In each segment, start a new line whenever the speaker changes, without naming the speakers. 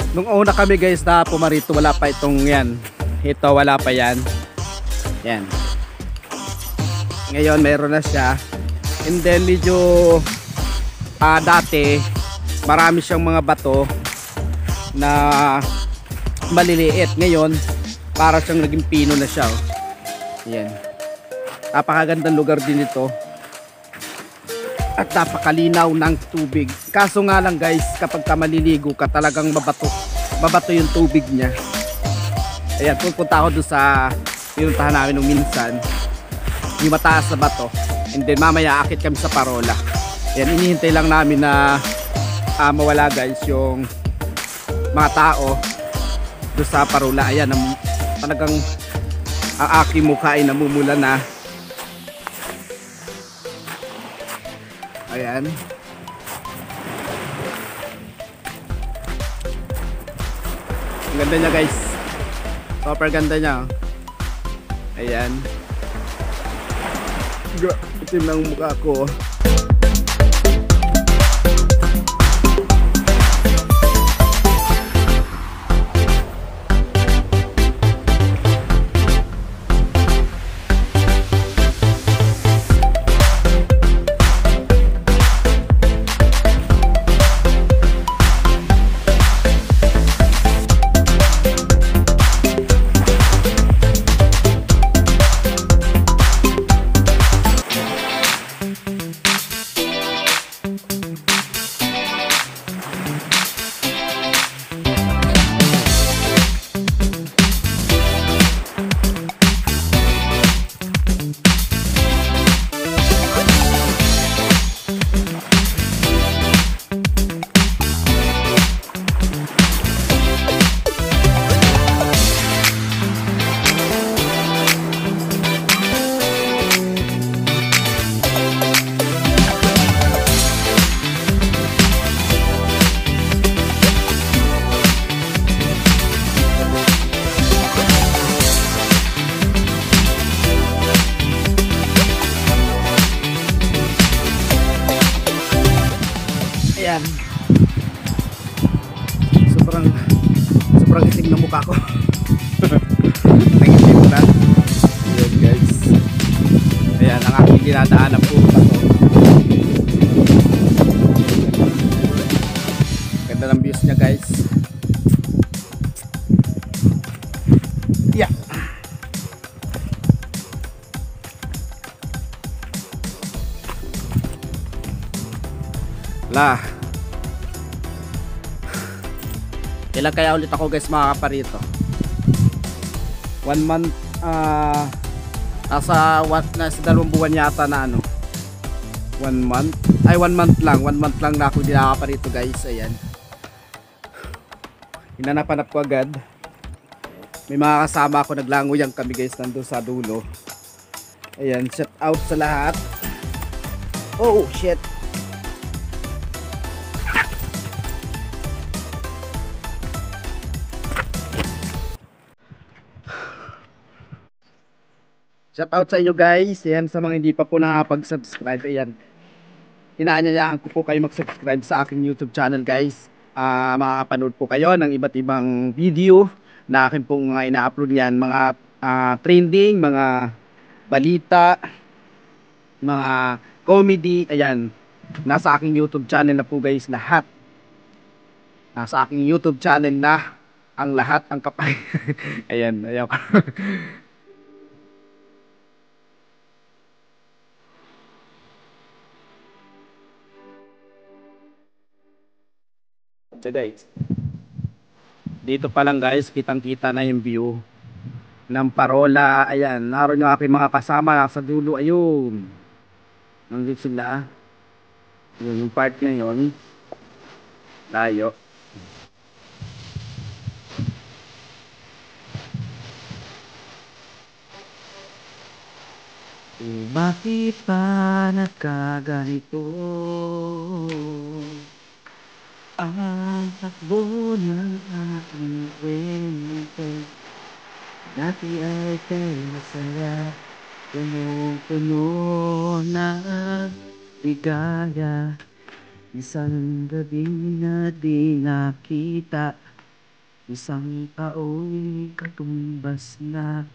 Nung una kami guys na pumarito, wala pa itong yan. Ito wala pa yan. Yan. Ngayon meron na siya. And then medyo dati marami siyang mga bato na maliliit. Ngayon para siyang naging pino na siya. Yan. Napakagandang lugar din ito. At napakalinaw ng tubig. Kaso nga lang guys, kapag ka maliligo ka, talagang mabato yung tubig niya. Ayan, pupunta ako doon sa pinuntahan namin nung minsan, yung mataas na bato. And then mamaya akit kami sa parola. Ayan, inihintay lang namin na mawala guys yung mga tao doon sa parola. Ayan, talagang ang aking mukha ay namumula na. Ayan. Ang ganda niya guys. Super ganda niya. Ayan. Itim ng mukha ko. Ayan. Sobrang itim na mukha ko. Nangitim na. Ayan guys. Ayan ang aking dinadaan ng puta ko. Ganda ng views niya guys. Yeah. Lah. Kailan kaya ulit ako guys makakaparito? 1 month, nasa 2 buwan yata na ano. 1 month? Ay 1 month lang. 1 month lang na ako hindi nakakaparito guys. Ayan. Hinanap-hanap ko agad. May mga kasama ako, naglangoyan kami guys nandun sa dulo. Ayan, shout out sa lahat. Oh shit. Shout out sa inyo guys. Ayan, sa mga hindi pa po nakapag-subscribe. Ayan, inaanyayaan ko po kayo mag-subscribe sa aking YouTube channel guys. Makakapanood po kayo ng iba't ibang video na akin pong ina-upload yan. Mga trending, mga balita, mga comedy. Ayan, nasa aking YouTube channel na po guys lahat. Nasa aking YouTube channel na ang lahat, ang kapay. Ayan, ayaw ko. Today. Dito pa lang guys, kitang-kita na yung view ng parola. Ayan, naroon yung aking mga kasama nasa dulo. Ayun. Nandito sila. Yun, yung part na yun. Layo. Bakit pa nagkaganito ang takbo ng aking kwento? Dati ay kay masaya, punong-puno na ligaya. Isang gabi na di nakita Isang taong katumbas na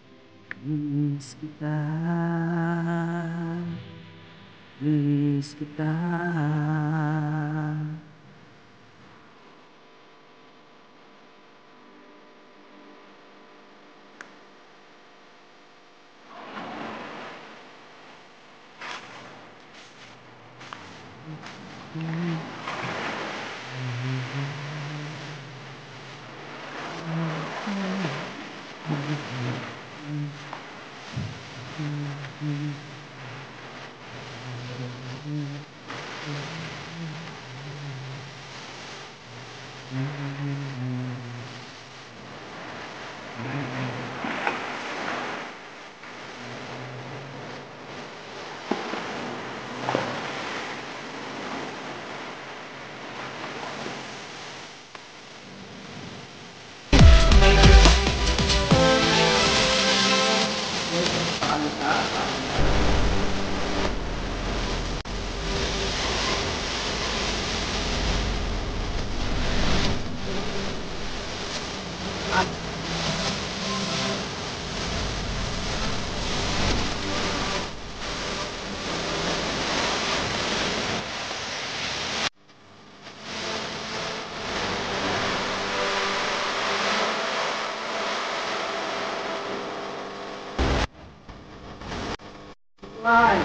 miss kita, miss kita. Why?